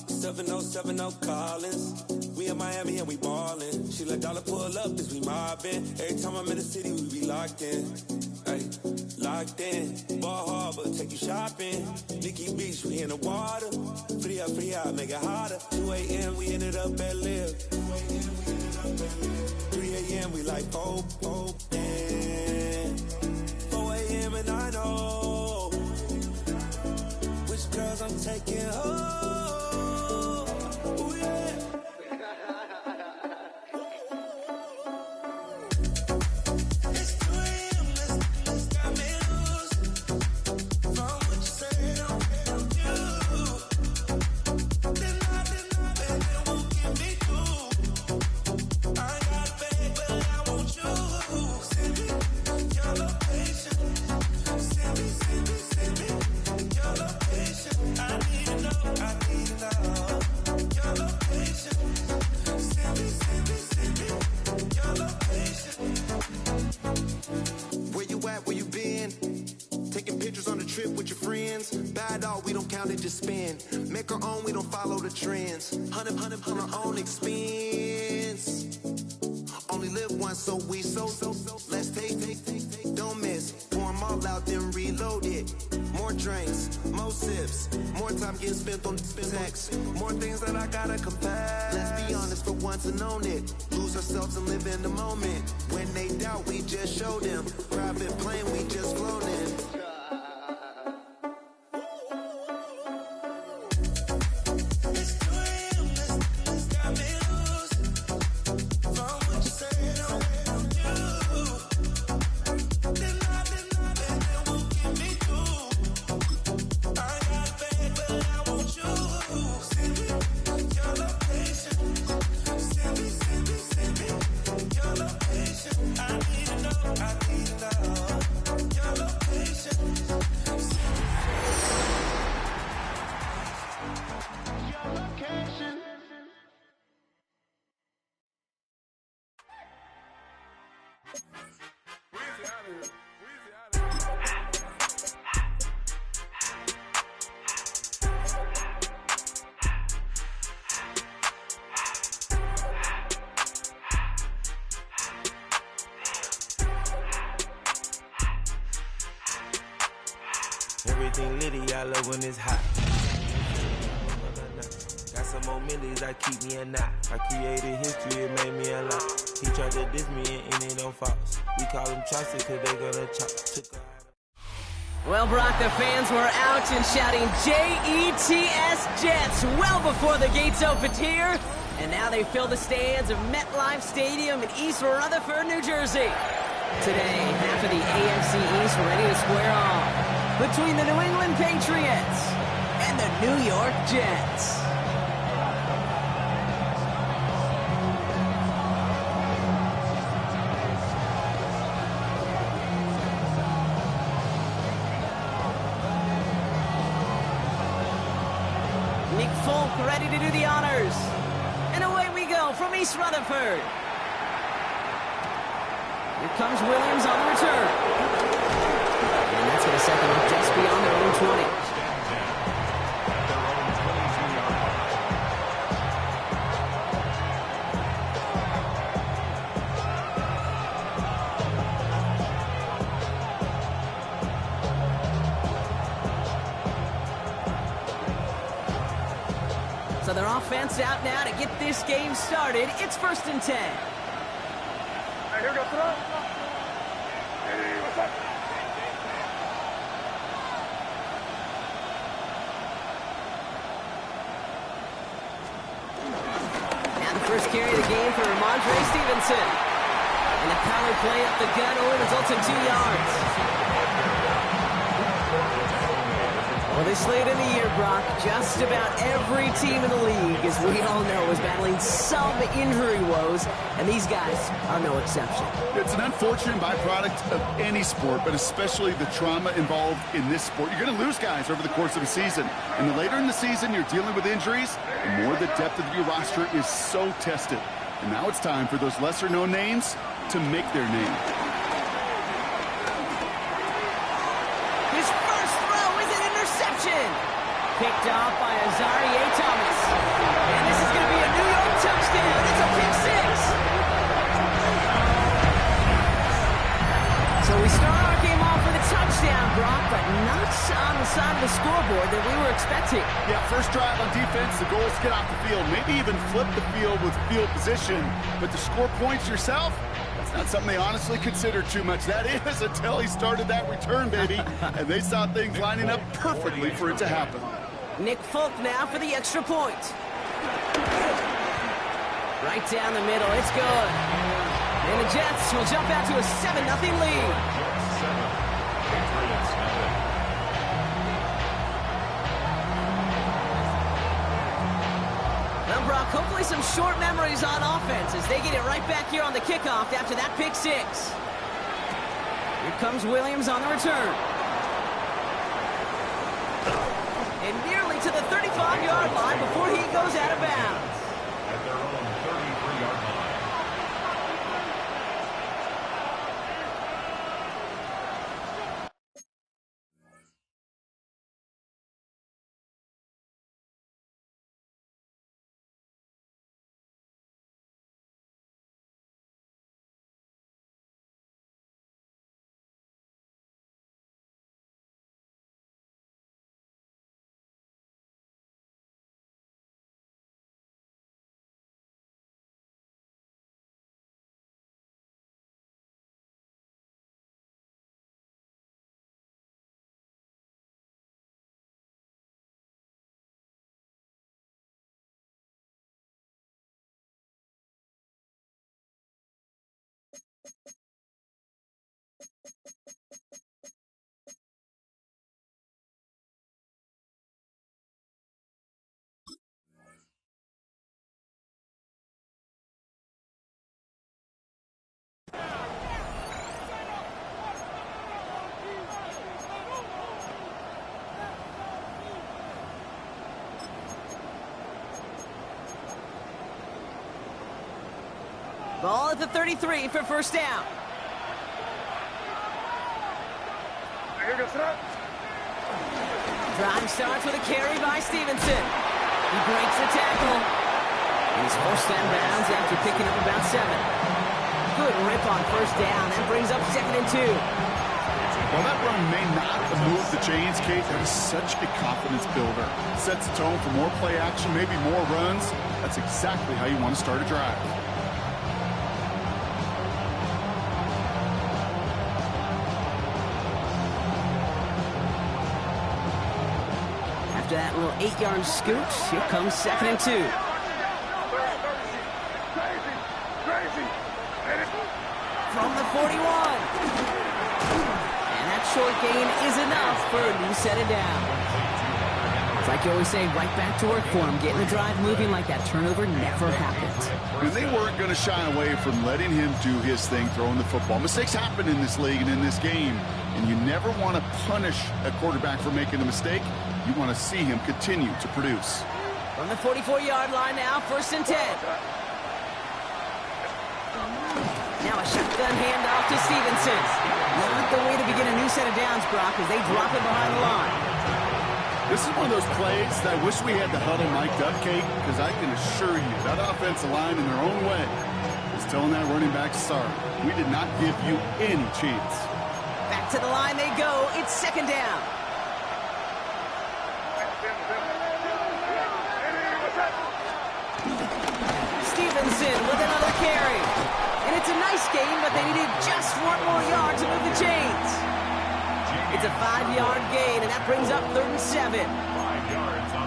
7070 Collins. We in Miami and we ballin'. She let dollar pull up cause we mobbin'. Every time I'm in the city, we be locked in. Ay, locked in. Ball Harbor, take you shopping. Nikki Beach, we in the water. Free up, make it hotter. 2 a.m. we ended up at Live. 3 a.m. we like Pope. 4 a.m. and I know which girls I'm taking home. Ooh, yeah. Just spin, make our own, we don't follow the trends. Hundred on our own expense. Only live once, so let's take, don't miss. Pour 'em all out, then reload it. More drinks, more sips, more time getting spent on text. More things that I gotta confess. Let's be honest for once and own it. Lose ourselves and live in the moment. When they doubt, we just show them. Private plane, we just floating. Everything litty, I love when it's hot. Got some more millies that keep me a knot. I created history, it made me a lot. He tried to diss me and it on Fox. We call him Chaucer cause they gonna chop. Well, Brock, the fans were out and shouting J-E-T-S Jets well before the gates opened here. And now they fill the stands of MetLife Stadium in East Rutherford, New Jersey. Today, half of the AFC East ready to square off between the New England Patriots and the New York Jets. Nick Folk ready to do the honors. And away we go from East Rutherford. Here comes Williams on the return. And that's going to set them up just beyond their own 20. So their offense out now to get this game started. It's 1st and 10. Right, here we go. Hey, what's up? First carry of the game for Ramondre Stevenson. And the power play up the gut only results in 2 yards. Well, this late in the year, Brock, just about every team in the league, as we all know, is battling some injury woes, and these guys are no exception. It's an unfortunate byproduct of any sport, but especially the trauma involved in this sport. You're going to lose guys over the course of a season, and the later in the season you're dealing with injuries, the more the depth of your roster is so tested. And now it's time for those lesser-known names to make their name. His first throw is an interception. Picked off by Azarie Thomas. Brock, but not on the side of the scoreboard that we were expecting. Yeah, first drive on defense, the goal is to get off the field. Maybe even flip the field with field position. But to score points yourself, that's not something they honestly consider too much. That is until he started that return, baby. And they saw things lining up perfectly for it to happen. Nick Folk now for the extra point. Right down the middle, it's good. And the Jets will jump out to a 7-0 lead. Well, Brock, hopefully some short memories on offense as they get it right back here on the kickoff after that pick six. Here comes Williams on the return. And nearly to the 35-yard line before he goes out of bounds. At their own 33-yard line. Ball at the 33 for first down. Drive starts with a carry by Stevenson. He breaks the tackle. He's forced down bounds after picking up about 7. Good rip on first down. That brings up 2nd and 2. Well, that run may not have moved the chains, Kate. That is such a confidence builder. Sets the tone for more play action, maybe more runs. That's exactly how you want to start a drive. After that little 8-yard scoot, here comes 2nd and 2. From the 41. And that short gain is enough for a new set of downs. It's like you always say, right back to work for him, getting the drive moving like that turnover never happened. And they weren't going to shy away from letting him do his thing, throwing the football. Mistakes happen in this league and in this game, and you never want to punish a quarterback for making a mistake. You want to see him continue to produce. From the 44-yard line now, 1st and 10. Now a shotgun handoff to Stevenson. Not the way to begin a new set of downs, Brock, as they drop it behind the line. This is one of those plays that I wish we had the huddle mic'd up, Kate, because I can assure you that offensive line in their own way is telling that running back, sorry, we did not give you any chance. Back to the line they go. It's 2nd down. Stevenson with another carry. And it's a nice game, but they needed just 1 more yard to move the chains. It's a 5-yard gain, and that brings up 3rd and 7.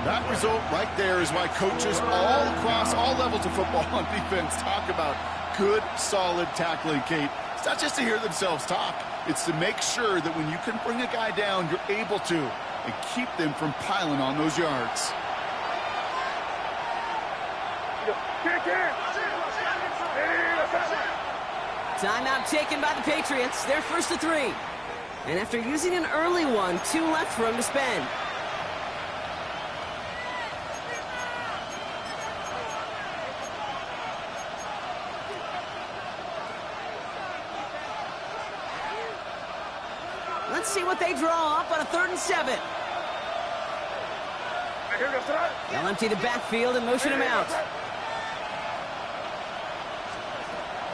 That result right there is why coaches all across all levels of football on defense talk about good, solid tackling, Kate. It's not just to hear themselves talk. It's to make sure that when you can bring a guy down, you're able to, and keep them from piling on those yards. Timeout taken by the Patriots. They're 1st to 3. And after using an early one, 2 left for him to spend. Let's see what they draw up on a 3rd and 7. They'll empty the backfield and motion him out.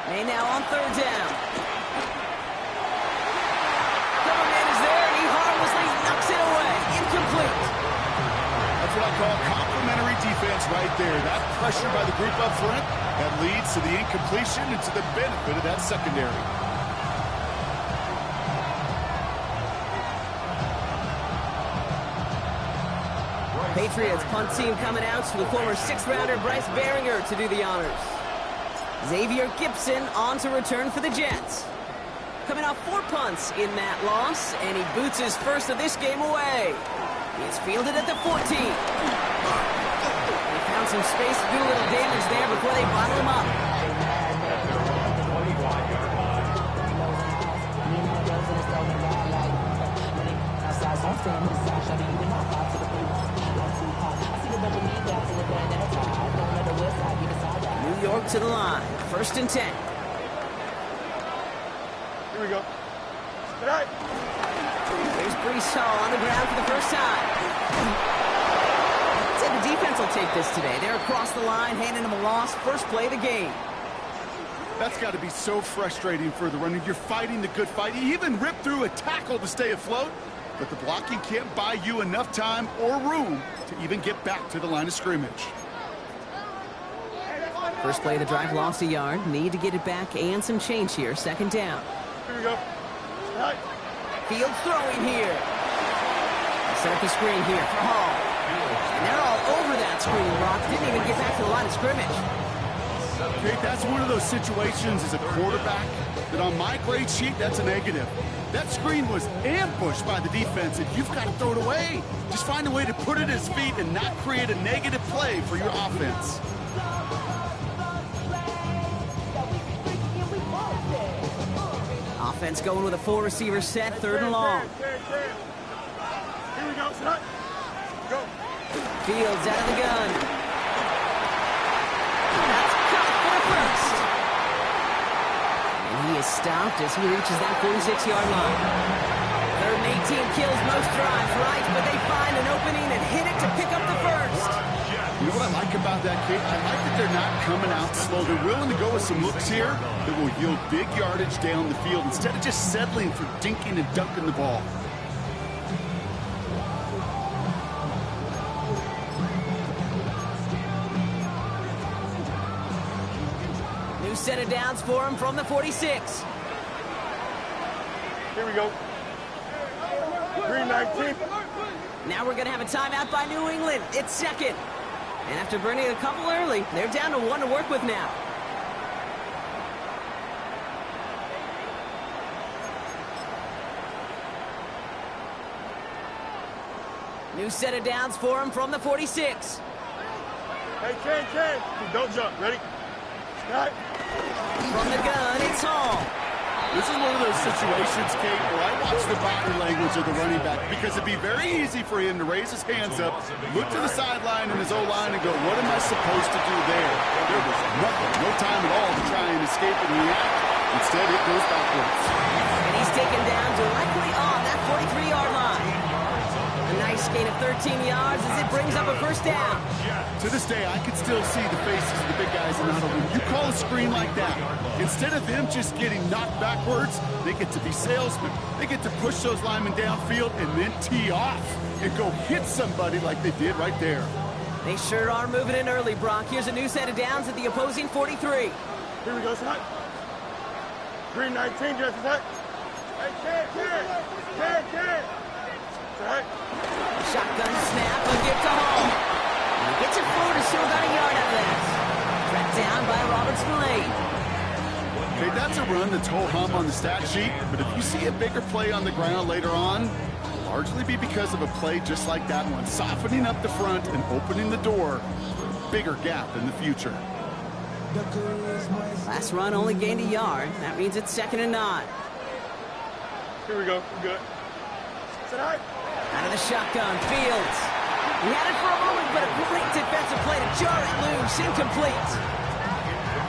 They now on 3rd down. Coverman is there, and he hard defense right there. That pressure by the group up front, that leads to the incompletion and to the benefit of that secondary. Patriots punt team coming out to the former 6th-rounder Bryce Baringer to do the honors. Xavier Gibson on to return for the Jets. Coming off 4 punts in that loss, and he boots his first of this game away. It's fielded at the 14. They found some space to do a little damage there before they bottle him up. New York to the line. 1st and 10. Here we go. Tonight. There's Brees Hall on the ground for the first time. I'd say the defense will take this today. They're across the line, handing them a loss. First play of the game. That's got to be so frustrating for the running. You're fighting the good fight. You even rip through a tackle to stay afloat, but the blocking can't buy you enough time or room to even get back to the line of scrimmage. First play of the drive lost a yard. Need to get it back and some change here. 2nd down. Here we go. Tonight. Field throwing here. Set up the screen here for Hall. And they're all over that screen, Brock. Didn't even get back to the line of scrimmage. Okay, that's one of those situations as a quarterback that on my grade sheet, that's a negative. That screen was ambushed by the defense, and you've got to throw it away. Just find a way to put it at his feet and not create a negative play for your offense. Offense going with a 4-receiver set, 3rd and long. Here we go, tonight. Go. Fields out of the gun. That's cut for the first. And he is stopped as he reaches that 46-yard line. 3rd and 18 kills most drives, right? But they find an opening and hit it to pick up the first. You know what I like about that, Kate? I like that they're not coming out slow. They're willing to go with some looks here that will yield big yardage down the field instead of just settling for dinking and dunking the ball. New set of downs for him from the 46. Here we go. Green 19. Now we're going to have a timeout by New England. It's 2nd. And after burning a couple early, they're down to 1 to work with now. New set of downs for him from the 46. Hey, Ken. Don't jump. Ready? Right. From the gun, it's Hall. This is one of those situations, Kate, where I watch the body language of the running back because it'd be very easy for him to raise his hands up, look to the sideline and his O-line and go, what am I supposed to do there? There was nothing, no time at all to try and escape and react. Instead, it goes backwards. And he's taken down directly on that 43-yard line. A nice gain of 13 yards as it brings up a 1st down. To this day, I can still see the faces of the big guys in the huddle. When you call a screen like that, instead of them just getting knocked backwards, they get to be salesmen. They get to push those linemen downfield and then tee off and go hit somebody like they did right there. They sure are moving in early, Brock. Here's a new set of downs at the opposing 43. Here we go, tonight. Green 19, just tonight. Hey, Ken. Tonight. Shotgun snap, a gift to Hall. And he gets it forward, still got a yard out of that. Tracked down by Robert Spillane. Okay, that's a run that's ho-hum on the stat sheet, but if you see a bigger play on the ground later on, it'll largely be because of a play just like that one, softening up the front and opening the door for a bigger gap in the future. Last run only gained a yard. That means it's 2nd and 9. Here we go. We're good. Tonight. Out of the shotgun, Fields. He had it for a moment, but a great defensive play to jar it loose, incomplete.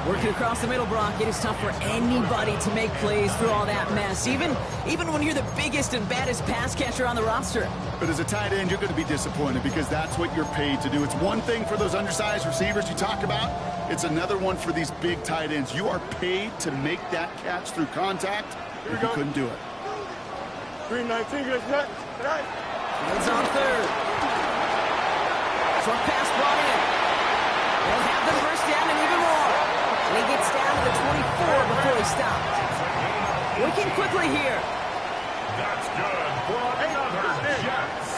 Working across the middle, Brock, it is tough for anybody to make plays through all that mess, even when you're the biggest and baddest pass catcher on the roster. But as a tight end, you're going to be disappointed because that's what you're paid to do. It's one thing for those undersized receivers you talk about. It's another one for these big tight ends. You are paid to make that catch through contact. If you couldn't do it. Green 19, good tonight. Fields on 3rd. Short pass brought in. before he stopped. Working quickly here. That's good for another Jets.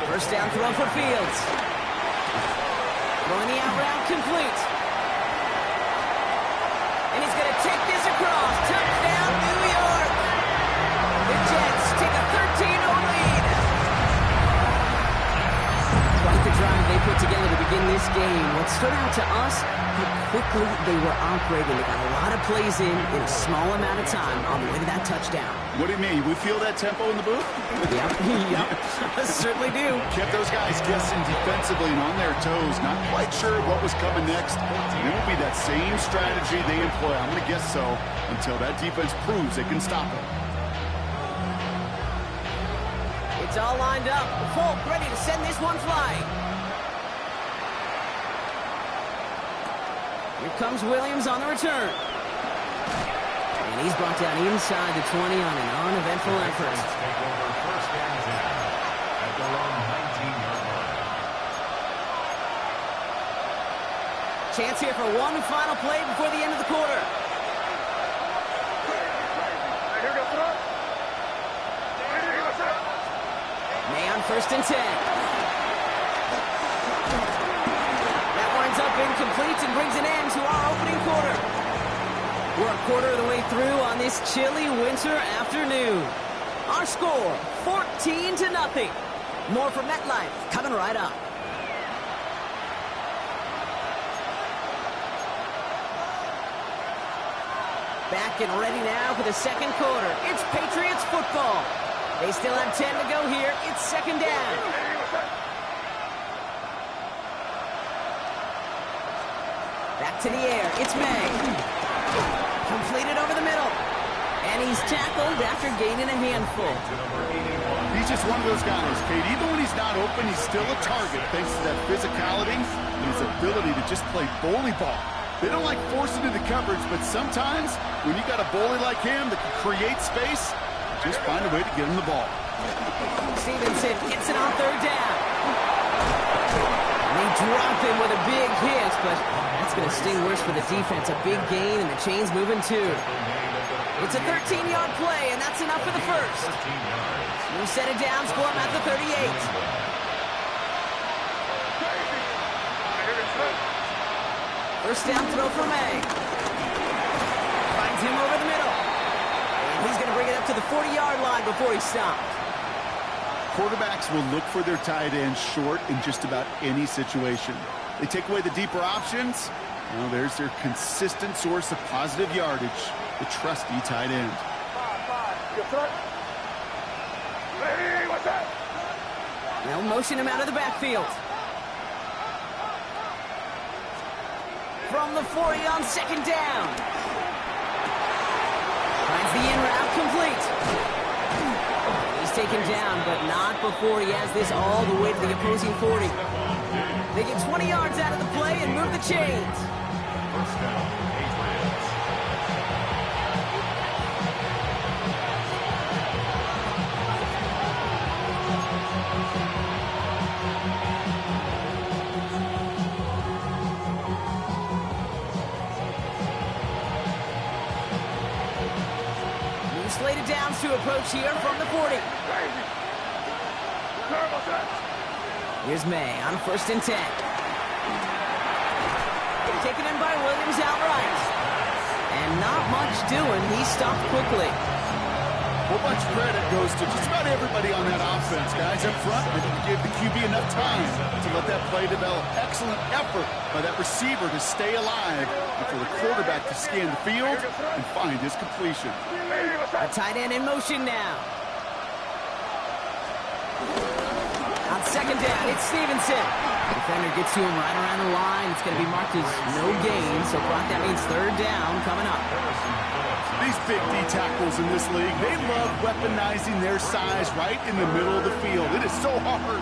First down throw for Fields. Throwing the out route complete. And he's going to take this across. Touchdown, New York. The Jets take a 13-0 lead. Quite the drive they put together to begin this game. What stood out to us, how quickly they were operating. They got a lot of plays in a small amount of time on the way to that touchdown. What do you mean? We feel that tempo in the booth? Yep, certainly do. Kept those guys guessing defensively and on their toes, not quite sure what was coming next. And it will be that same strategy they employ, I'm going to guess so, until that defense proves they can stop it. It's all lined up. Folk ready to send this one flying. Here comes Williams on the return. And he's brought down inside the 20 on an uneventful effort. Take over first and 10 at their own 19-yard line. Chance here for one final play before the end of the quarter. May on first and 10. That winds up incomplete and brings an end to our opening quarter. We're a quarter of the way through on this chilly winter afternoon. Our score, 14-0. More from MetLife coming right up. Back and ready now for the second quarter. It's Patriots football. They still have 10 to go here. It's second down. Back to the air. It's May. Completed over the middle. And he's tackled after gaining a handful. He's just one of those guys, Kate. Even when he's not open, he's still a target thanks to that physicality and his ability to just play bully ball. They don't like forcing into coverage, but sometimes when you got a bully like him that can create space, just find a way to get him the ball. Stevenson gets it on third down. And they drop him with a big hit, but that's going to sting worse for the defense. A big gain, and the chain's moving too. It's a 13-yard play, and that's enough for the first. You set it down, score him at the 38. First down throw for May. Finds him over the middle. And he's going to bring it up to the 40-yard line before he stopped. Quarterbacks will look for their tight end short in just about any situation. They take away the deeper options. Well, there's their consistent source of positive yardage, the trusty tight end. They'll motion him out of the backfield. From the 40 on second down. Finds the in route complete. He's taken down, but not before he has this all the way to the opposing 40. They get 20 yards out of the play and move the chains. First down, Patriots. Slated downs to approach here from the 40. Here's May on first and 10. Taken in by Williams outright. And not much doing. He stopped quickly. Well, much credit goes to just about everybody on that offense, guys. Up front, they didn't give the QB enough time to let that play develop. Excellent effort by that receiver to stay alive and for the quarterback to scan the field and find his completion. A tight end in motion now. On second down, it's Stevenson. The defender gets to him right around the line. It's going to be marked as no gain, so Brock, that means third down coming up. These big D tackles in this league, they love weaponizing their size right in the middle of the field. It is so hard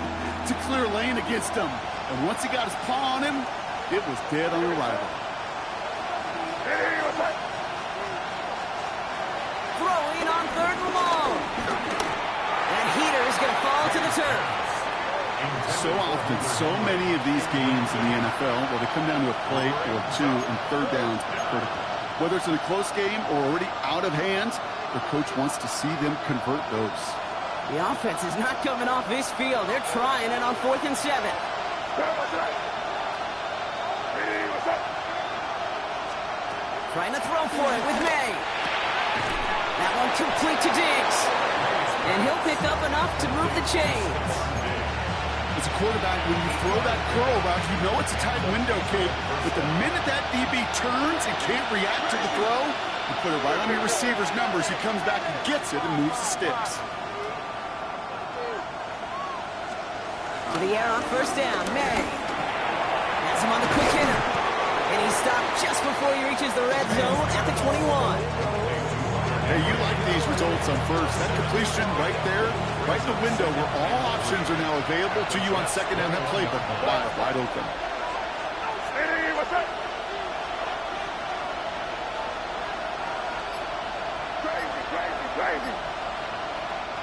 to clear lane against them. And once he got his paw on him, it was dead on arrival. Throwing on third and long. That heater is going to fall to the turf. So often, so many of these games in the NFL, well, they come down to a play or two, and third downs are critical. Whether it's in a close game or already out of hand, the coach wants to see them convert those. The offense is not coming off this field. They're trying it on 4th and 7. Trying to throw for it with May. That one complete to Diggs. And he'll pick up enough to move the chains. As a quarterback, when you throw that curl route, you know it's a tight window, kid. But the minute that DB turns and can't react to the throw, you put it right on your receiver's numbers. He comes back and gets it and moves the sticks. To the air on 1st down, May. Has him on the quick hitter. And he stopped just before he reaches the red zone at the 21. Hey, you like these results on 1st. That completion right there, right in the window where all options are now available to you on 2nd down. That playbook wide open. Hey, what's up? Crazy.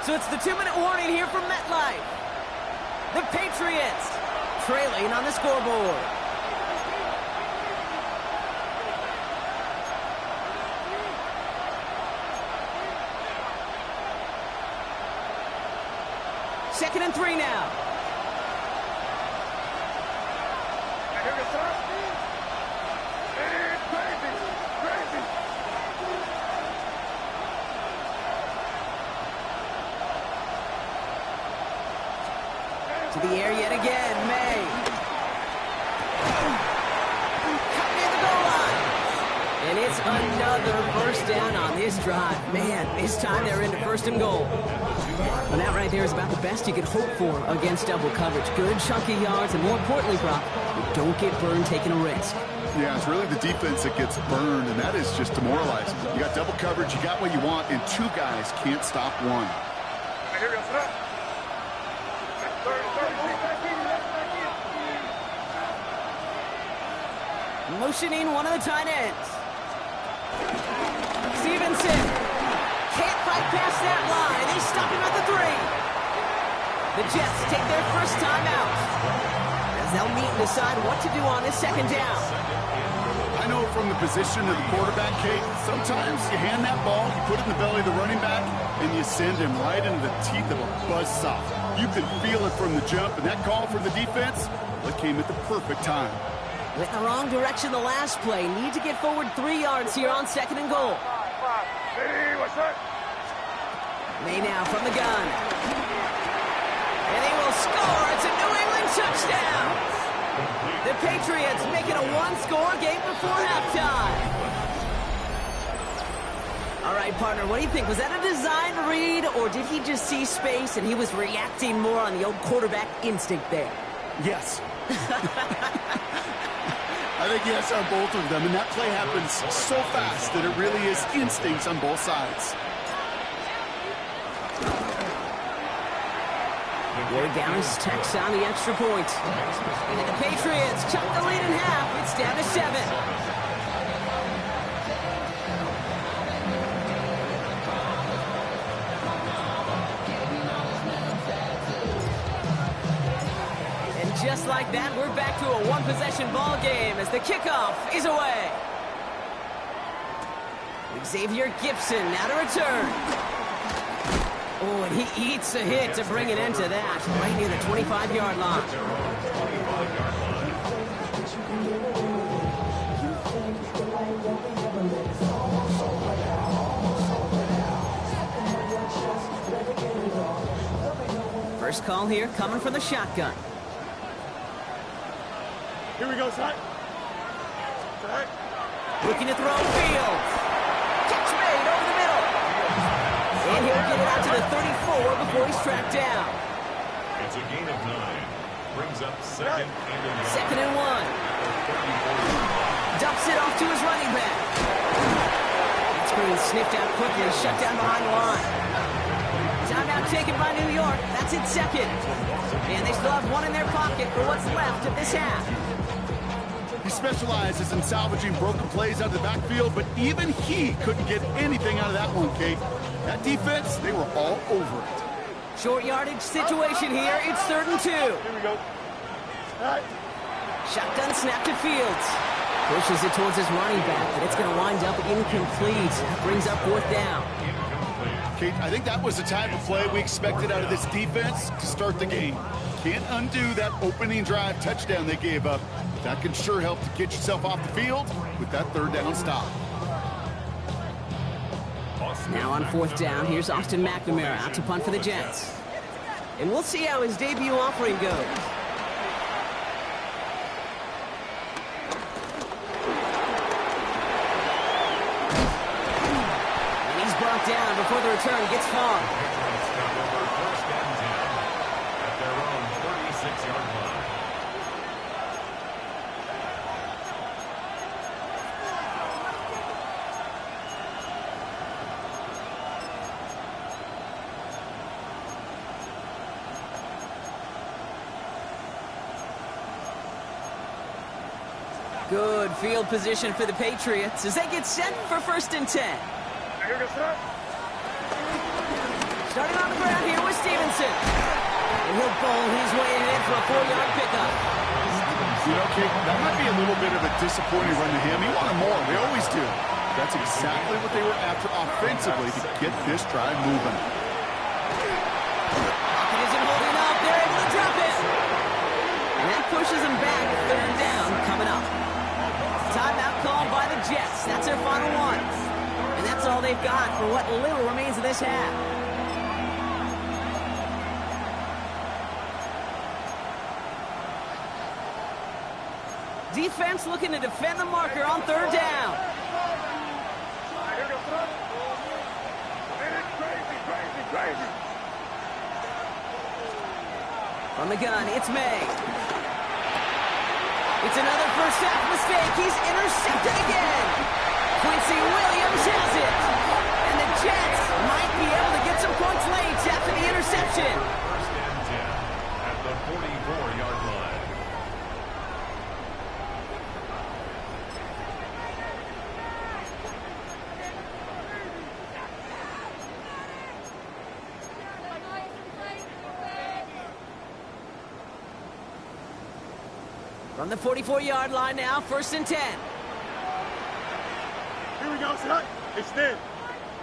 So it's the 2-minute warning here from MetLife. The Patriots trailing on the scoreboard. Second and 3 now. To the air yet again, May. Cut near the goal line. And it's another 1st down on this drive. Man, this time they're into 1st and goal. Well, that right there is about the best you could hope for against double coverage. Good chunky yards, and more importantly, Brock, you don't get burned taking a risk. Yeah, it's really the defense that gets burned, and that is just demoralizing. You got double coverage, you got what you want, and 2 guys can't stop one. Motioning one of the tight ends. Stevenson can't fight past that line. They stop him at the 3. The Jets take their first time out as they'll meet and decide what to do on this 2nd down. I know from the position of the quarterback, Kate, sometimes you hand that ball, you put it in the belly of the running back, and you send him right into the teeth of a buzzsaw. You can feel it from the jump, and that call from the defense, it came at the perfect time. Went in the wrong direction the last play. Need to get forward 3 yards here on 2nd and goal. Hey, what's up? May now from the gun. And he will score. It's a New England touchdown. The Patriots make it a 1-score game before halftime. All right, partner, what do you think? Was that a design read, or did he just see space and he was reacting more on the old quarterback instinct there? Yes. I think yes on both of them, and that play happens so fast that it really is instincts on both sides. Gary Downs tacks on the extra point. And the Patriots cut the lead in half. It's down to 7. Just like that, we're back to a 1-possession ball game as the kickoff is away. Xavier Gibson now to return. Oh, and he eats a hit to bring it into that, right near the 25-yard line. First call here coming from the shotgun. Here we go, Zach. Looking to throw field. Catch made over the middle. And he'll get it out to the 34 before he's tracked down. It's a gain of 9. Brings up 2nd and 1. 2nd and 1. Dumps it off to his running back. It's being sniffed out quickly, shut down behind the line. Timeout taken by New York. That's it 2nd. And they still have 1 in their pocket for what's left of this half. He specializes in salvaging broken plays out of the backfield, but even he couldn't get anything out of that one, Kate. That defense, they were all over it. Short yardage situation here. It's 3rd and 2. Here we go. All right. Shotgun snap to Fields. Pushes it towards his running back, but it's going to wind up incomplete. Brings up 4th down. Kate, I think that was the type of play we expected out of this defense to start the game. Can't undo that opening drive touchdown they gave up. That can sure help to get yourself off the field with that 3rd down stop. Now on 4th down, here's Austin McNamara out to punt for the Jets. And we'll see how his debut offering goes. And he's brought down before the return gets far. First and 10 at their own 36-yard line. Good field position for the Patriots as they get set for 1st and 10. Here we go, sir. Starting on the ground here with Stevenson. And he'll bowl his way in for a 4-yard pickup. You know, Kate, that might be a little bit of a disappointing run to him. He wanted more. They always do. That's exactly what they were after offensively to get this drive moving. Pocket isn't holding up. They're able to drop it. And that pushes him back. 3rd down coming up. Timeout called by the Jets. That's their final one. And that's all they've got for what little remains of this half. Defense looking to defend the marker on 3rd down. Here we go, sir. Man, it's crazy, crazy, crazy. From the gun, it's May. It's another first half mistake. He's intercepted again. Quincy Williams has it. And the Jets might be able to get some points late after the interception. First and 10 at the 44-yard line. From the 44-yard line now, 1st and 10. Here we go, sir. Extend.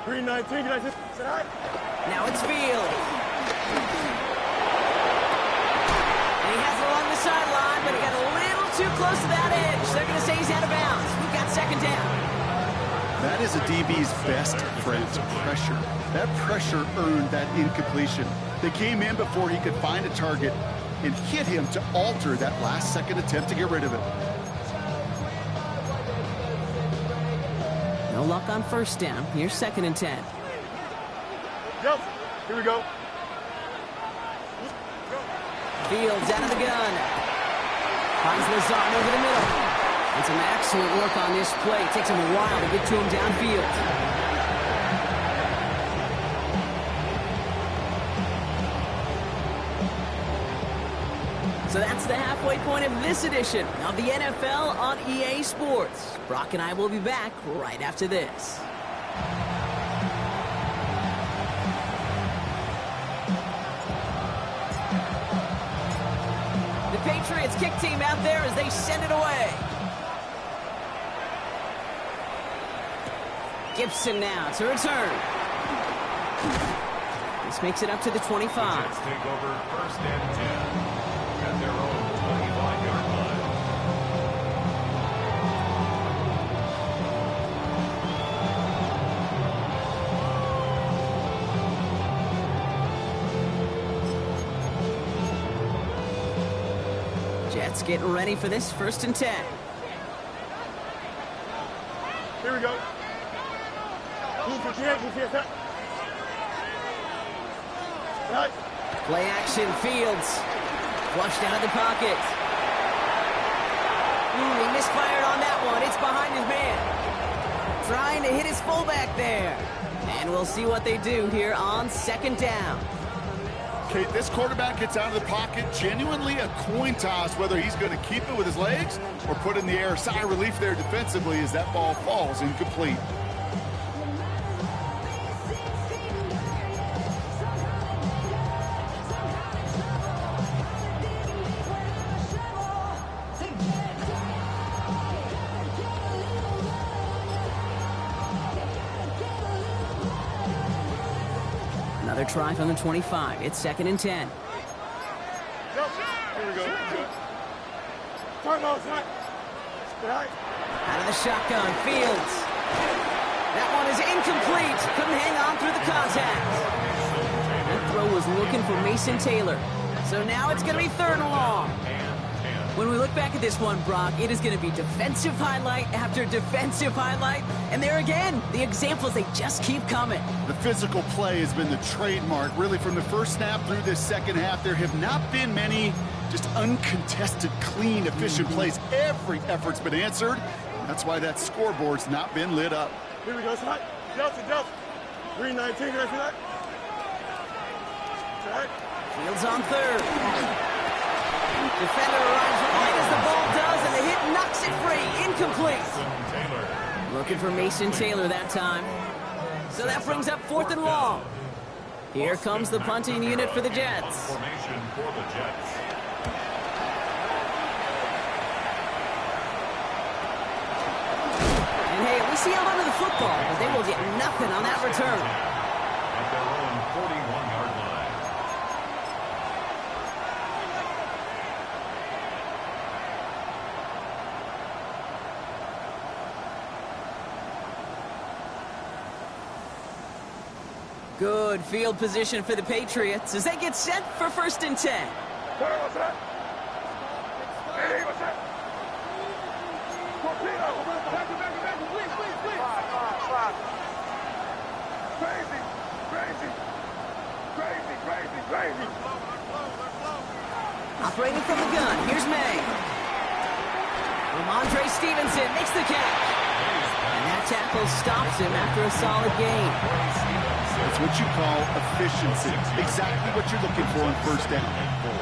319, can I just, sir? Now it's Fields. And he has it along the sideline, but he got a little too close to that edge. They're going to say he's out of bounds. We've got 2nd down. That is a DB's best friend, pressure. That pressure earned that incompletion. They came in before he could find a target and hit him to alter that last-second attempt to get rid of it. No luck on 1st down. Here's 2nd and 10. Jump. Here we go. Fields out of the gun. Finds Lazard over the middle. And some excellent work on this play. It takes him a while to get to him downfield. So that's the halfway point of this edition of the NFL on EA Sports. Brock and I will be back right after this. The Patriots kick team out there as they send it away. Gibson now to return. This makes it up to the 25. Jets take over 1st and 10 at their own 25-yard line. Jets getting ready for this 1st and 10. Here we go. 258, sir. Right. Play action, Fields. Flushed out of the pocket. He misfired on that one. It's behind his man. Trying to hit his fullback there. And we'll see what they do here on 2nd down. Okay, this quarterback gets out of the pocket. Genuinely a coin toss whether he's going to keep it with his legs or put it in the air. Sigh of relief there defensively as that ball falls incomplete. try from the 25. It's 2nd and 10. Here we go. Turn those right. Out of the shotgun, Fields. That one is incomplete. Couldn't hang on through the contact. That throw was looking for Mason Taylor. So now it's going to be 3rd and long. When we look back at this one, Brock, it is going to be defensive highlight after defensive highlight. And there again, the examples, they just keep coming. The physical play has been the trademark. Really, from the first snap through this second half, there have not been many just uncontested, clean, efficient plays. Every effort's been answered. That's why that scoreboard's not been lit up. Here we go, Scott. Delta. 319, can I see that? Right. Fields on 3rd. Defender arrives right as the ball does, and the hit knocks it free. Incomplete. Looking for Mason Taylor that time. So that brings up 4th and long. Here comes the punting unit for the Jets. Formation for the Jets. And hey, at least he held onto the football, but they will get nothing on that return. At their own 41-yard line. Good field position for the Patriots as they get set for 1st and 10. What's that? Hey, what's that? Torpedo! Back, please. Five. Crazy. Operating from the gun, here's May. Ramondre Stevenson makes the catch. And that tackle stops him after a solid gain. That's what you call efficiency. Exactly what you're looking for on 1st down.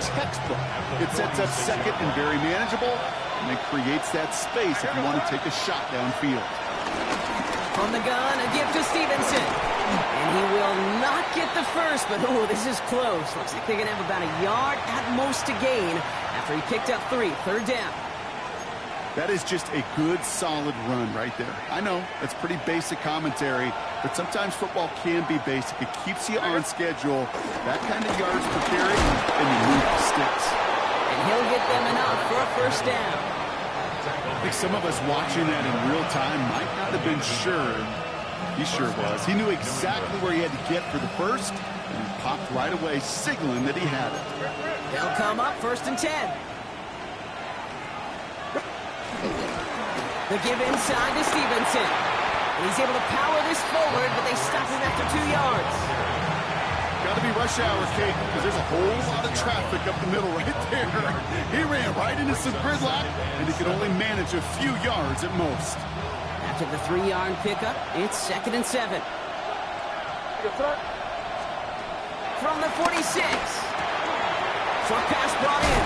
Textbook. It sets up 2nd and very manageable, and it creates that space if you want to take a shot downfield. From the gun, a gift to Stevenson. And he will not get the first, but oh, this is close. Looks like they're going to have about a yard at most to gain after he picked up 3. 3rd down. That is just a good, solid run right there. I know, that's pretty basic commentary, but sometimes football can be basic. It keeps you on schedule. That kind of yards per carry, and the move sticks. And he'll get them enough for a 1st down. I think some of us watching that in real time might not have been sure. He sure was. He knew exactly where he had to get for the first, and he popped right away, signaling that he had it. They'll come up 1st and 10. The give inside to Stevenson. And he's able to power this forward, but they stop him after 2 yards. Got to be rush hour, Kate, because there's a whole lot of traffic up the middle right there. He ran right into some gridlock, and he could only manage a few yards at most. After the 3-yard pickup, it's 2nd and 7. From the 46. Short pass brought in.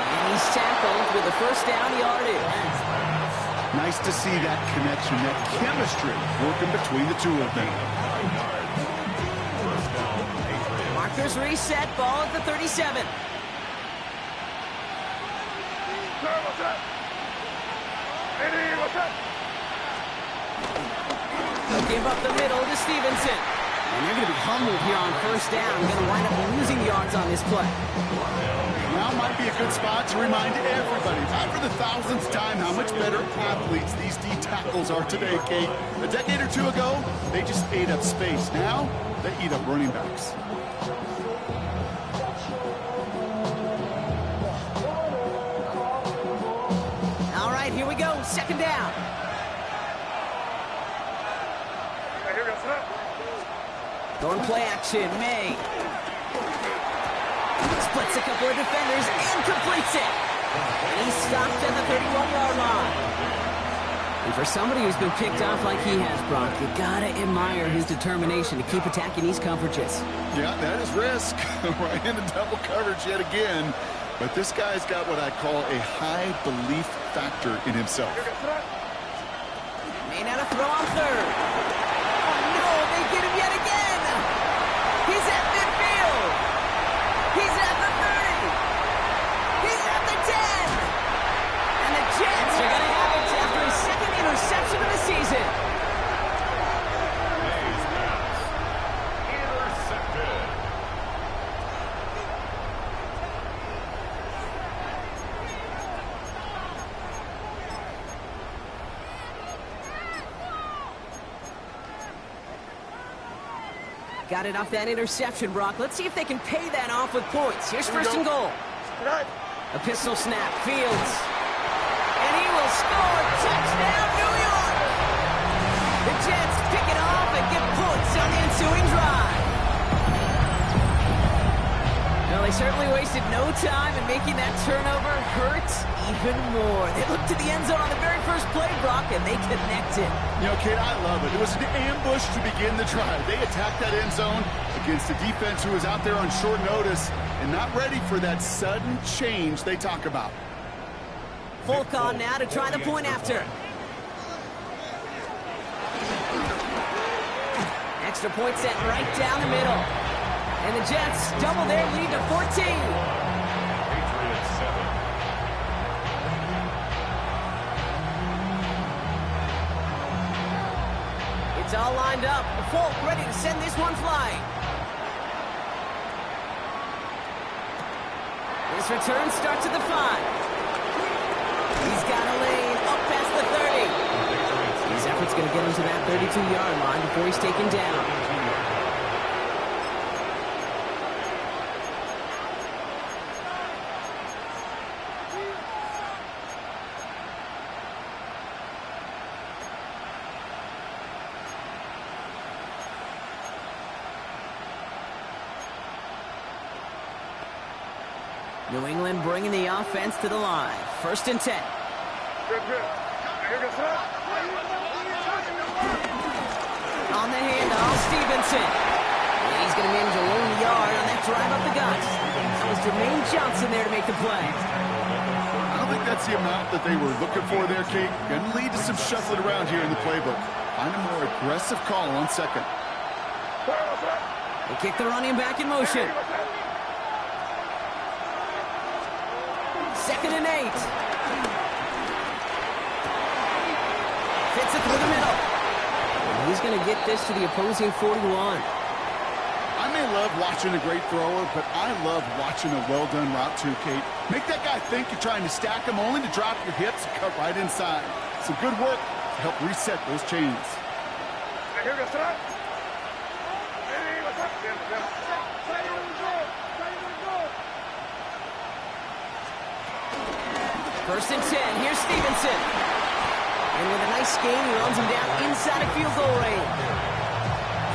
And he's tackled with the 1st down yardage. Nice to see that connection, that chemistry working between the two of them. Markers reset, ball at the 37. What's that? They'll give up the middle to Stevenson. And they're going to be humbled here on 1st down. Going to wind up losing yards on this play. Now might be a good spot to remind everybody, not for the 1000th time, how much better athletes these D tackles are today, Kate. A decade or 2 ago, they just ate up space. Now, they eat up running backs. All right, here we go. 2nd down. Going play action, May. Splits a couple of defenders and completes it. And he stopped at the 31-yard line. And for somebody who's been picked off like he has, Brock, you gotta admire his determination to keep attacking these coverages. Yeah, that is risk. Right into double coverage yet again. But this guy's got what I call a high belief factor in himself. May not have throw on 3rd. Oh, no, they get him yet again. He's at midfield. He's at the 30. He's at the 10. And the Jets are going to have it after his 2nd interception of the season. Mays pass. Intercepted. Got it off that interception, Brock. Let's see if they can pay that off with points. Here's first and goal. A pistol snap. Fields. And he will score. Touchdown, New York! The Jets pick it off and get points on the ensuing drive. Well, they certainly wasted no time in making that turnover hurt even more. They looked to the end zone on the very first play, Brock, and they connected. You know, Kate, I love it. It was an ambush to begin the drive. They attacked that end zone against a defense who was out there on short notice and not ready for that sudden change they talk about. Folk on now to try the point after. Extra point set right down the middle. And the Jets double their lead to 14. Patriots 7. It's all lined up. Folk ready to send this one flying. This return starts at the 5. He's got a lane up past the 30. His effort's going to get him to that 32-yard line before he's taken down. New England bringing the offense to the line. First and 10. On the handoff, Stevenson. He's going to manage a lone yard on that drive up the gut. That was Jermaine Johnson there to make the play. I don't think that's the amount that they were looking for there, Kate. Going to lead to some shuffling around here in the playbook. Find a more aggressive call on second. They kick the running back in motion. Second and 8. Fits it through the middle. And he's going to get this to the opposing 41. I may love watching a great thrower, but I love watching a well-done route too, Kate. Make that guy think you're trying to stack him only to drop your hips and cut right inside. Some good work to help reset those chains. First and 10. Here's Stevenson. And with a nice gain, he runs him down inside of field goal range.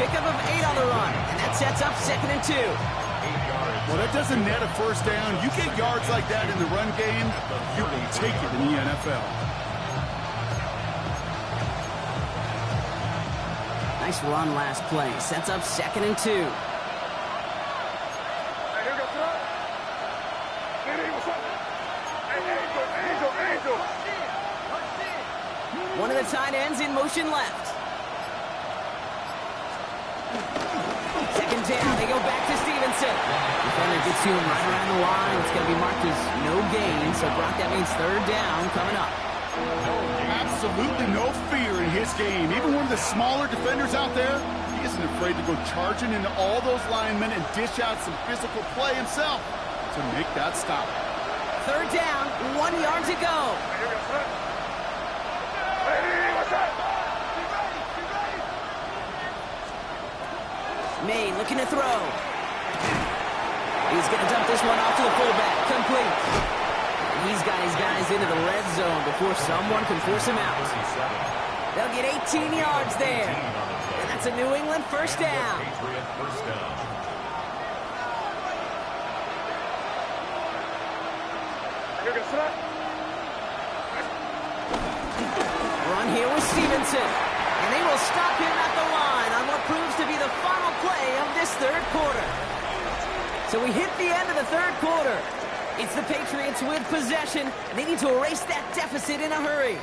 Pickup of 8 on the run, and that sets up second and 2. Well, that doesn't net a first down. You get yards like that in the run game, you can take it in the NFL. Nice run last play. Sets up second and 2. One of the tight ends in motion left. Second down, they go back to Stevenson. Defender gets to him right around the line. It's going to be marked as no gain. So, Brock, that means third down coming up. Absolutely no fear in his game. Even one of the smaller defenders out there, he isn't afraid to go charging into all those linemen and dish out some physical play himself to make that stop. Third down, 1 yard to go. May looking to throw. He's going to dump this one off to the fullback. Complete. And he's got his guys into the red zone before someone can force him out. They'll get 18 yards there. And that's a New England first down. Run here with Stevenson. And they will stop him at the line on what proves to be the final play of this third quarter. So we hit the end of the third quarter. It's the Patriots with possession, and they need to erase that deficit in a hurry.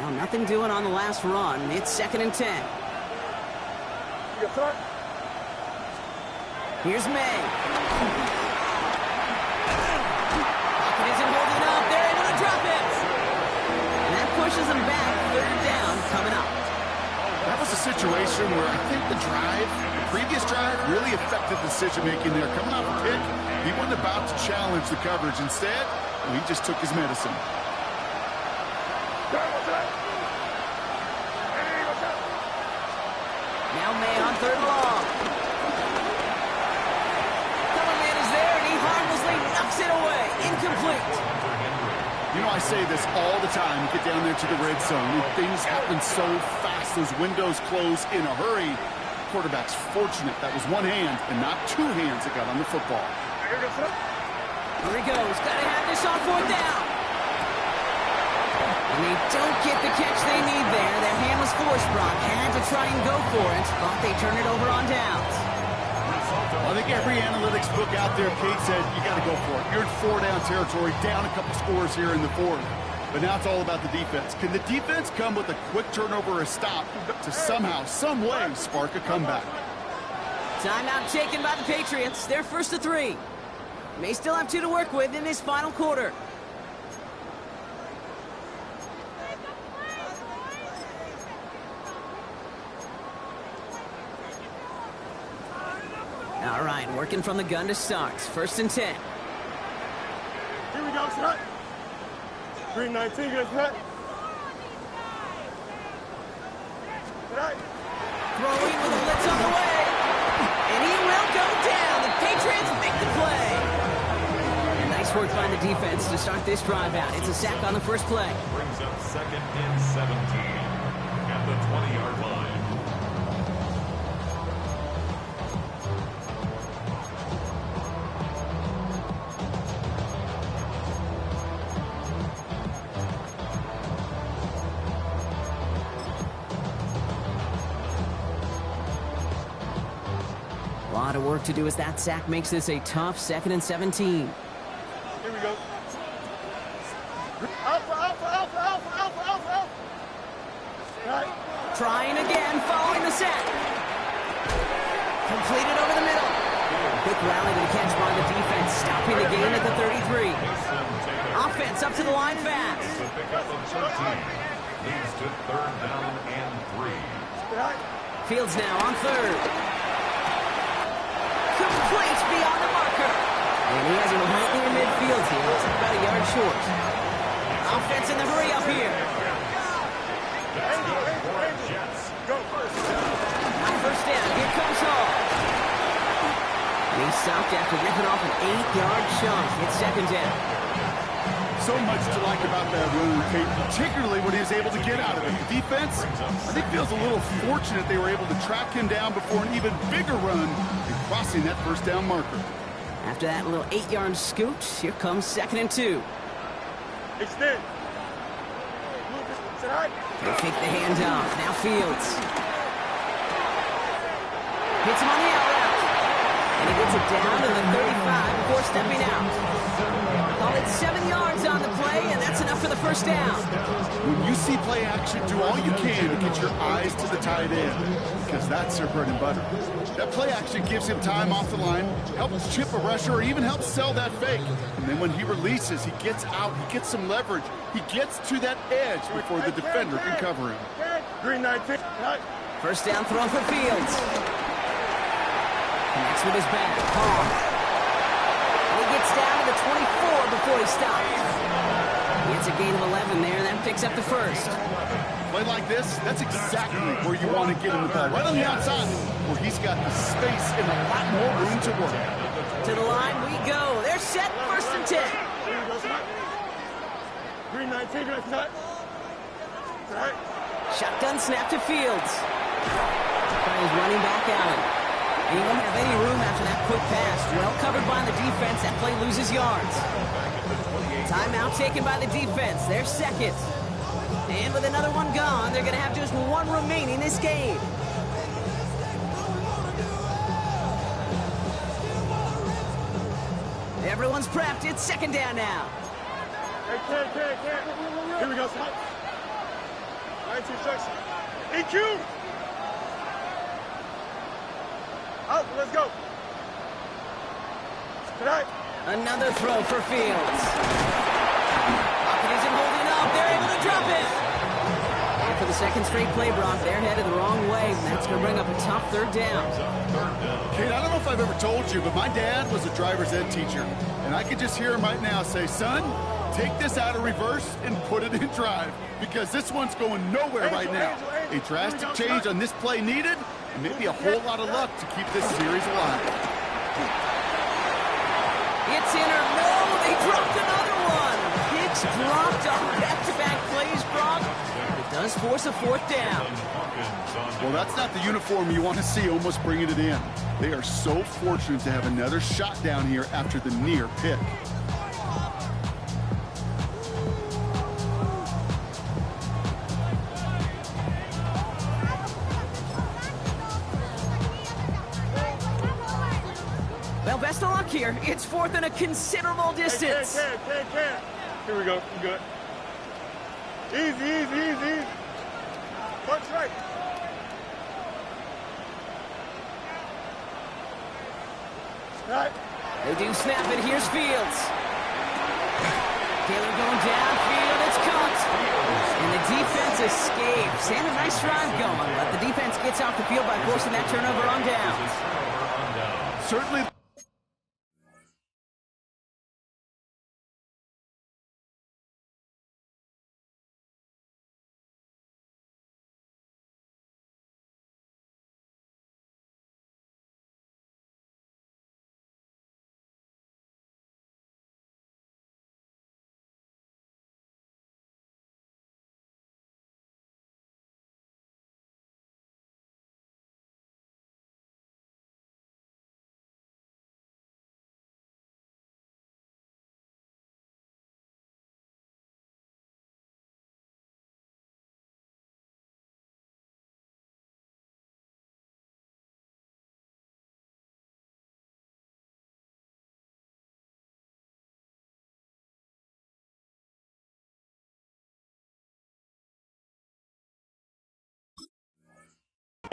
Well, nothing doing on the last run. It's second and 10. Here's May. Pocket isn't holding up. They're able to drop it. And that pushes them back. Third down coming up. That was a situation where I think the previous drive, really affected the decision-making there. Coming off a pick, he wasn't about to challenge the coverage. Instead, he just took his medicine. Now man on third and long. Cover man is there, and he harmlessly knocks it away. Incomplete. You know, I say this all the time. You get down there to the red zone, and things happen so fast. Those windows close in a hurry. Quarterback's fortunate that was one hand and not two hands that got on the football. Here he goes. Got to have this on fourth down. And they don't get the catch they need there. Their hand was forced, Brock. Had to try and go for it. Thought they turn it over on downs. I think every analytics book out there, Kate, said you got to go for it. You're in four-down territory, down a couple scores here in the fourth. But now it's all about the defense. Can the defense come with a quick turnover or a stop to somehow, some way, spark a comeback? Timeout taken by the Patriots. They're first to 3. May still have 2 to work with in this final quarter. All right, working from the gun to start. First and 10. Here we go, shot. 319, good shot. Throwing with a blitz on the way. And he will go down. The Patriots make the play. And nice work by the defense to start this drive out. It's a sack on the first play. Brings up 2nd and 17 at the 20-yard line. A lot of work to do as that sack makes this a tough 2nd and 17. Here we go. Alpha, alpha, alpha, alpha, alpha, alpha, alpha. Right. Trying again, following the sack. Completed over the middle. Quick rally to the catch by the defense, stopping the game at the 33. Offense up to the line fast. It's a pickup of 13. Leads to 3rd down and 3. Right. Fields now on 3rd. Complete beyond the marker. And he has him right near midfield here. It's about a yard short. Offense in the hurry up here. Go first. On first down, here comes Hall. And he's stopped after ripping off an 8-yard chunk. It's 2nd down. So much to like about that run, Kate, particularly when he was able to get out of it. The defense, I think, feels a little fortunate they were able to track him down before an even bigger run and crossing that first down marker. After that little 8-yard scoot, here comes 2nd and 2. Extend. They fake the handoff. Now Fields. Hits him on the out route. And he gets it down to the 35 before stepping out. Call it 7 yards on the play, and that's enough for the first down. When you see play action, do all you can to get your eyes to the tight end, because that's their bread and butter. That play action gives him time off the line, helps chip a rusher, or even helps sell that fake. And then when he releases, he gets out, he gets some leverage. He gets to that edge before the defender can cover him. 319. Right. First down throw for Fields. Connects with his back. Hall. And he gets down to the 24 before he stops. He gets a gain of 11 there, and that picks up the first. Play like this, that's exactly where you want to get him the ball. Right on the outside, where he's got the space and a lot more room to work. To the line we go. They're set, 1st and 10. 319, good shot. Right. Shotgun snap to Fields. By his running back, Allen. And he won't have any room after that quick pass. Well covered by the defense. That play loses yards. Timeout taken by the defense. They're 2nd. And with another one gone, they're going to have just one remaining this game. Everyone's prepped. It's 2nd down now. Hey, can't. Here we go, son. 19 instruction. EQ! Out, let's go. Tonight. Another throw for Fields. Pocket isn't holding up. They're able to drop it. And for the second straight play, Brock. They're headed the wrong way, and that's going to bring up a tough third down. Kate, I don't know if I've ever told you, but my dad was a driver's ed teacher, and I could just hear him right now say, son, take this out of reverse and put it in drive, because this one's going nowhere right now. A drastic change on this play needed, and maybe a whole lot of luck to keep this series alive. It's in or no, they dropped another one. Hicks dropped on back-to-back plays, Brock. It does force a fourth down. Well, that's not the uniform you want to see almost bringing it in. They are so fortunate to have another shot down here after the near pick. Well, best of luck here. It's fourth and a considerable distance. Here we go. We good. Easy. Punch right. Right. They do snap it. Here's Fields. Taylor going downfield. It's caught. And the defense escapes. And a nice drive going. But the defense gets off the field by forcing that turnover on down. Certainly.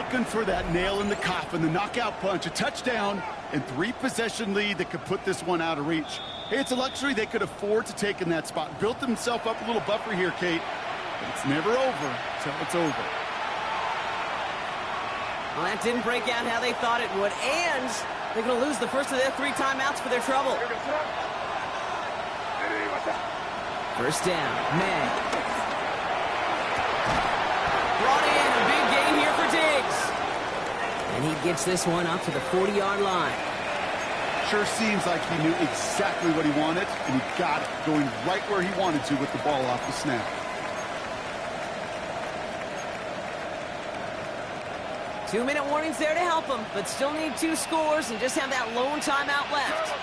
Looking for that nail in the coffin, the knockout punch, a touchdown, and 3-possession lead that could put this one out of reach. Hey, it's a luxury they could afford to take in that spot. Built himself up a little buffer here, Kate. But it's never over till it's over. Well, that didn't break out how they thought it would, and they're going to lose the first of their 3 timeouts for their trouble. First down, May. Brought in, a big gain here for Diggs. And he gets this one up to the 40-yard line. Sure seems like he knew exactly what he wanted, and he got it, going right where he wanted to with the ball off the snap. Two-minute warnings there to help him, but still need 2 scores and just have that lone timeout left.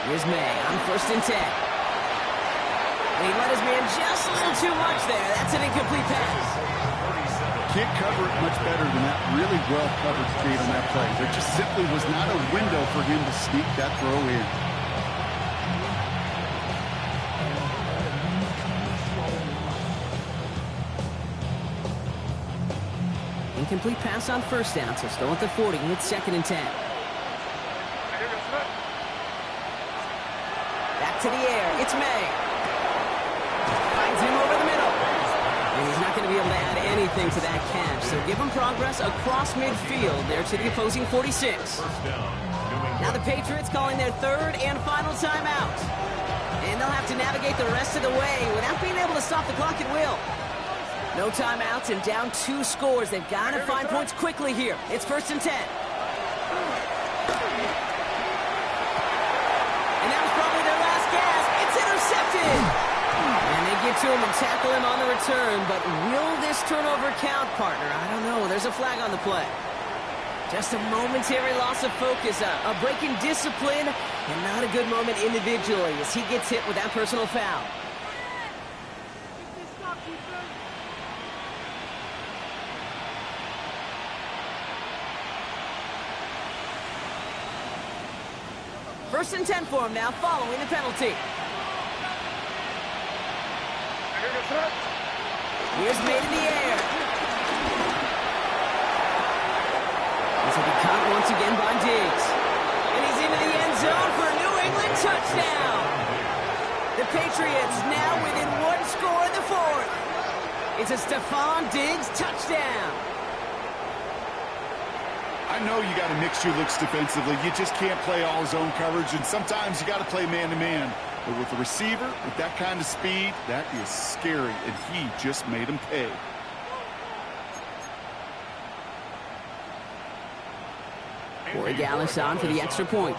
Here's May on first and 10. And he let his man just a little too much there. That's an incomplete pass. Can't cover it much better than that. Really well covered Kate on that play. There just simply was not a window for him to sneak that throw in. Incomplete pass on first down, so still at the 40, and it's second and 10. Back to the air, it's May. Finds him over the middle. And he's not going to be able to add anything to that catch, so give him progress across midfield there to the opposing 46. Now the Patriots calling their third and final timeout. And they'll have to navigate the rest of the way without being able to stop the clock at will. No timeouts and down 2 scores. They've got to find points quickly here. It's first and 10. And that was probably their last gasp. It's intercepted. And they get to him and tackle him on the return. But will this turnover count, partner? I don't know. There's a flag on the play. Just a momentary loss of focus, a break in discipline, and not a good moment individually as he gets hit with that personal foul. First and 10 for him now, following the penalty. Here's made in the air. This will be caught once again by Diggs. And he's into the end zone for a New England touchdown. The Patriots now within 1 score in the 4th. It's a Stephon Diggs touchdown. I know you got to mix your looks defensively. You just can't play all zone coverage, and sometimes you got to play man-to-man. But with a receiver, with that kind of speed, that is scary, and he just made him pay. Corey Gallis on for the extra point.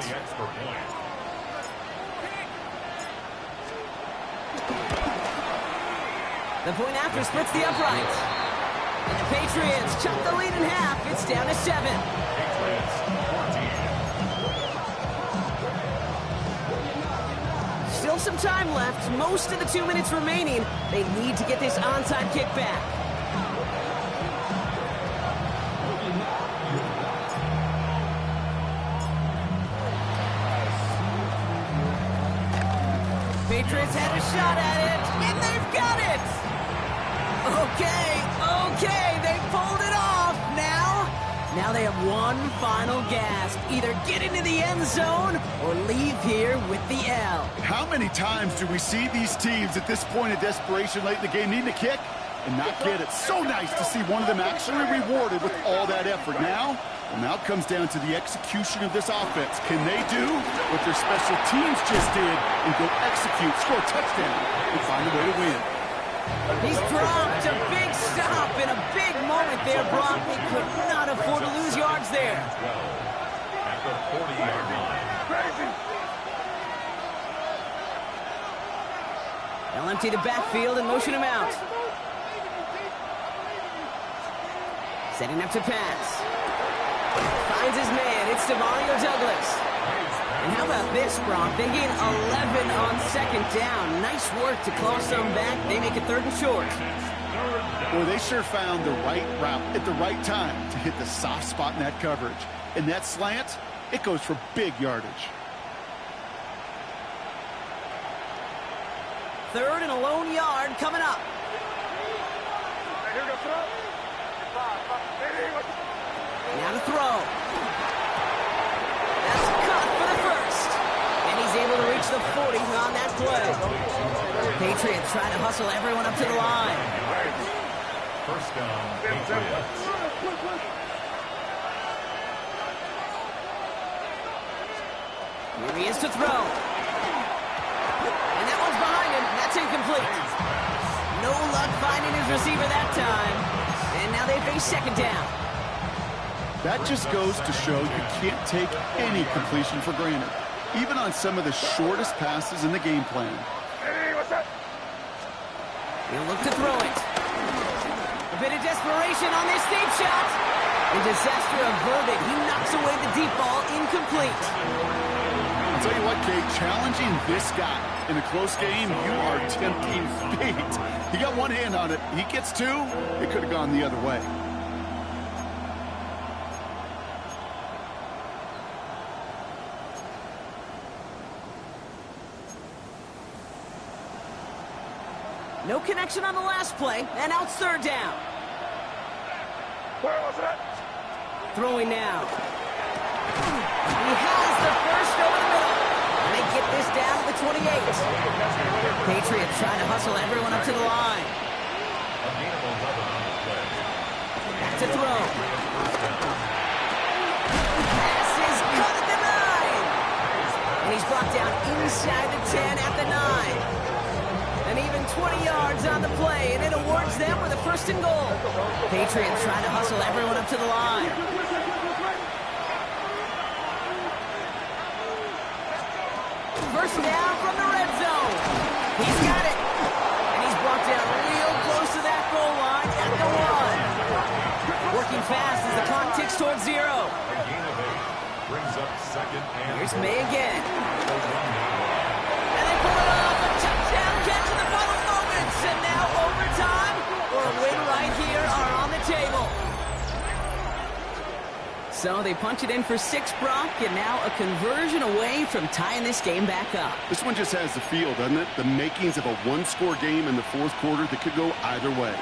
The point after splits the upright. And the Patriots chop the lead in half. It's down to 7. Still some time left. Most of the 2 minutes remaining. They need to get this onside kick back. Patriots had a shot at it, and they've got it! Okay, they pulled it off. Now they have one final gasp. Either get into the end zone or leave here with the L. How many times do we see these teams at this point of desperation late in the game need to kick and not get it? So nice to see one of them actually rewarded with all that effort. Now it comes down to the execution of this offense. Can they do what their special teams just did and go execute, score a touchdown, and find a way to win? He's dropped a big stop in a big moment there, Brock. They could not afford to lose yards there. At the 40-yard line. They'll empty the backfield and motion him out. Setting up to pass. Finds his man. It's Devontae Douglas. And how about this, Brock? They gain 11 on second down. Nice work to claw some back. They make it 3rd and short. Boy, they sure found the right route at the right time to hit the soft spot in that coverage. And that slant, it goes for big yardage. 3rd and a lone yard coming up. Now to throw. That's caught for the first. And he's able to reach the 40 on that play. Patriots trying to hustle everyone up to the line. First down, Patriots. Here he is to throw. And that one's behind him. That's incomplete. No luck finding his receiver that time. And now they face 2nd down. That just goes to show you can't take any completion for granted, even on some of the shortest passes in the game plan. He'll look to throw it. A bit of desperation on this deep shot. And disaster averted. He knocks away the deep ball, incomplete. I'll tell you what, Kate, challenging this guy in a close game, you are tempting fate. He got one hand on it. He gets 2. It could have gone the other way. No connection on the last play, and now it's 3rd down. Throwing now. He has the first over the middle. And they get this down to the 28. Patriots trying to hustle everyone up to the line. Back to throw. Pass is cut at the 9. And he's brought down inside the 10 at the 9. And even 20 yards on the play, and it awards them with a 1st and goal. Patriots trying to hustle everyone up to the line. First down from the red zone. He's got it. And he's brought down real close to that goal line at the 1. Working fast as the clock ticks towards 0. Brings up 2nd and Here's May again. And they pull it off. A touchdown catch in the final moments. And now overtime or a win right here are on the table. So they punch it in for 6, Brock, and now a conversion away from tying this game back up. This one just has the feel, doesn't it? The makings of a one-score game in the 4th quarter that could go either way.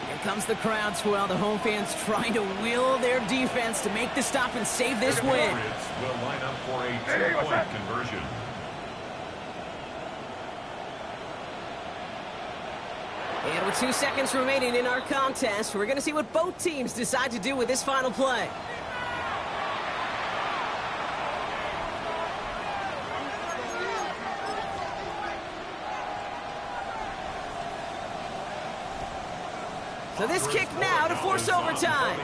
Here comes the crowd swell. The home fans trying to will their defense to make the stop and save this win. Will line up for a two-point conversion. And with 2 seconds remaining in our contest, we're going to see what both teams decide to do with this final play. So this kick now to force overtime.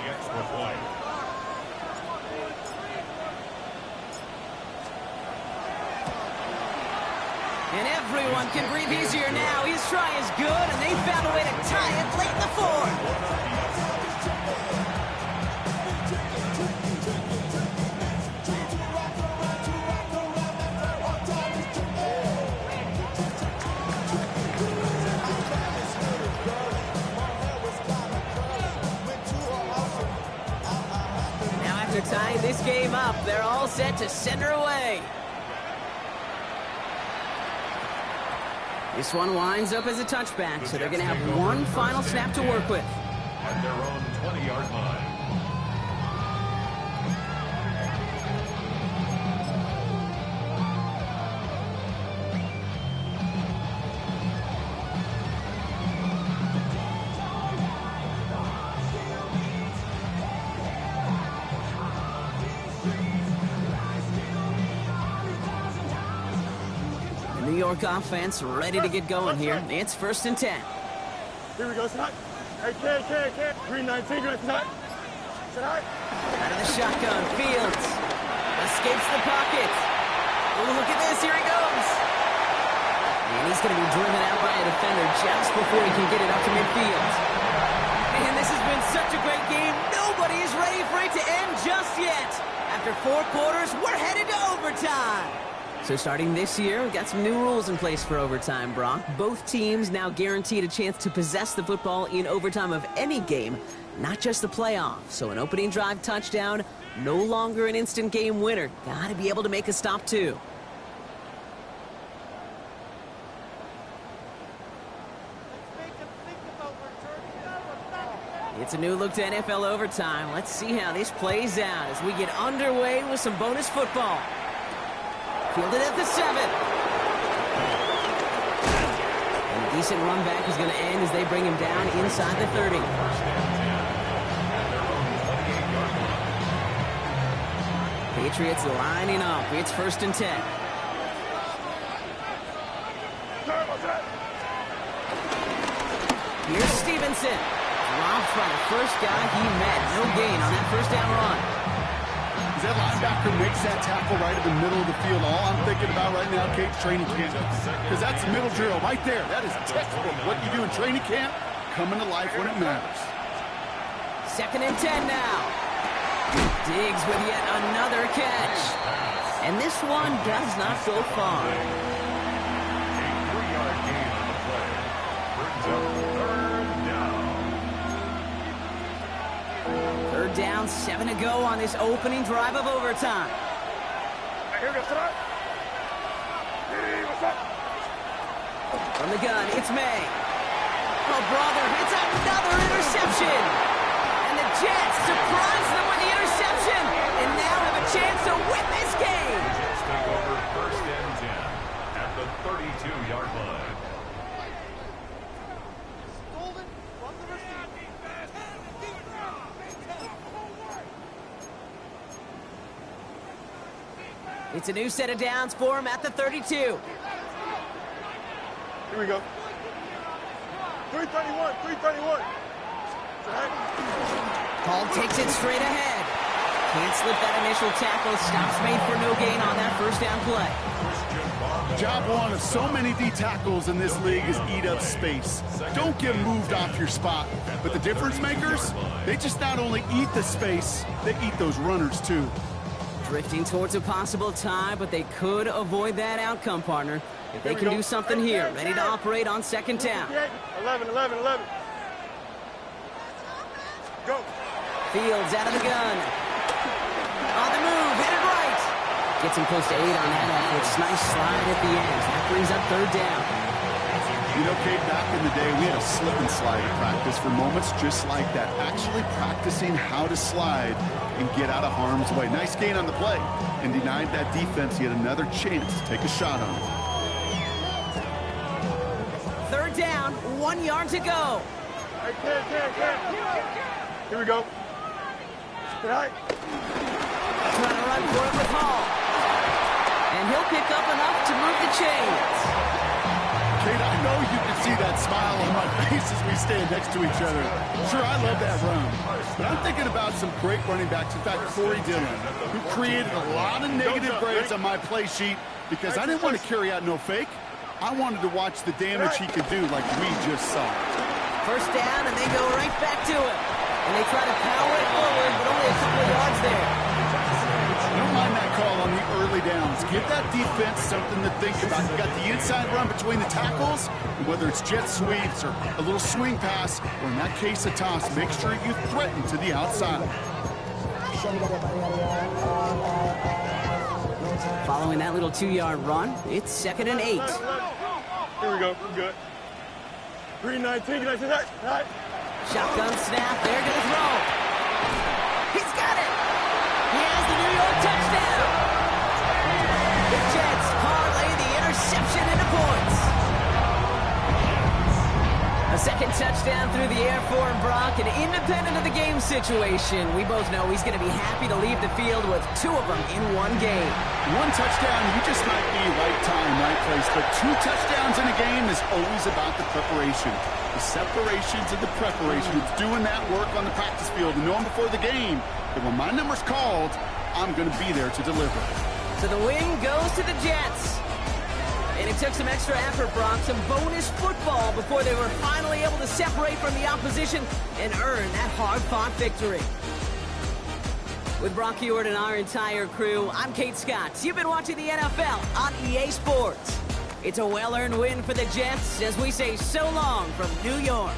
And everyone can breathe easier now. His try is good, and they found a way to tie it late in the fourth. Now after tying this game up, they're all set to send her away. This one winds up as a touchback, so they're going to have one final snap to work with. At their own 20-yard line. New York offense ready to get going here. It's 1st and 10. Here we go, Snot. Hey, kid. 319, you're Snot. Snot. Out of the shotgun, Fields escapes the pocket. Oh, look at this, here he goes. And he's going to be driven out by a defender just before he can get it up to midfield. Man, this has been such a great game. Nobody is ready for it to end just yet. After 4 quarters, we're headed to overtime. So starting this year, we've got some new rules in place for overtime, Brock. Both teams now guaranteed a chance to possess the football in overtime of any game, not just the playoffs. So an opening drive touchdown, no longer an instant game winner. Got to be able to make a stop, too. It's a new look to NFL overtime. Let's see how this plays out as we get underway with some bonus football. Fielded at the 7. And a decent run back is going to end as they bring him down inside the 30. Patriots lining up. It's 1st and 10. Here's Stevenson. Dropped by the first guy he met. No gain on that 1st down run. As that linebacker makes that tackle right in the middle of the field, all I'm thinking about right now, Kate, training camp. Because that's a middle drill right there. That is textbook. What you do in training camp, coming to life when it matters. 2nd and 10 now. Diggs with yet another catch. And this one does not go far. A 3-yard gain on the play. Brings up 3rd down. 3rd down, 7 to go on this opening drive of overtime. Here we go, Snot. Hey, what's up? From the gun, it's May. Oh, brother, it's another interception. And the Jets surprise them with the interception and now have a chance to win this game. Jets take over 1st and 10 at the 32-yard line. It's a new set of downs for him at the 32. Here we go. 331. Paul takes it straight ahead. Can't slip that initial tackle. Stops made for no gain on that 1st down play. Job one of so many D tackles in this league is eat up space. Don't get moved off your spot. But the difference makers, they just not only eat the space, they eat those runners too. Drifting towards a possible tie, but they could avoid that outcome, partner. If they can do something here, ready to operate on 2nd down. 11. Go. Fields out of the gun. On the move, headed right. Gets him close to 8 on that effort. Nice slide at the end. That brings up 3rd down. You know, Kate, back in the day, we had a slip and slide at practice for moments just like that. Actually practicing how to slide and get out of harm's way. Nice gain on the play. And denied that defense yet another chance to take a shot on it. Third down, 1 yard to go. Here we go. All right. Trying to run for it with Hall. And he'll pick up enough to move the chains. Kate, I know you can see that smile on my face as we stand next to each other. Sure, I love that run. But I'm thinking about some great running backs. In fact, Corey Dillon, who created a lot of negative grades on my play sheet because I didn't want to carry out no fake. I wanted to watch the damage he could do like we just saw. First down, and they go right back to it. And they try to power it forward, but only a couple of yards there. I don't mind that call on the early downs. Give that defense something to think about. You got the inside run between the tackles, and whether it's jet sweeps or a little swing pass, or in that case a toss, make sure you threaten to the outside. Following that little 2-yard run, it's 2nd and 8. Here we go. We're good. 3-19. Right. Shotgun snap, they're going to throw. He's got it! He has the New York touchdown! The Jets parlay the interception into points. A second touchdown through the air for Brock, and independent of the game situation, we both know he's going to be happy to leave the field with 2 of them in one game. 1 touchdown, you just might be right time, right place, but 2 touchdowns in a game is always about the preparation. The separations and the preparation. It's doing that work on the practice field and knowing before the game that when my number's called, I'm going to be there to deliver. So the win goes to the Jets. And it took some extra effort, Brock, some bonus football before they were finally able to separate from the opposition and earn that hard-fought victory. With Brock Ewart and our entire crew, I'm Kate Scott. You've been watching the NFL on EA Sports. It's a well-earned win for the Jets as we say so long from New York.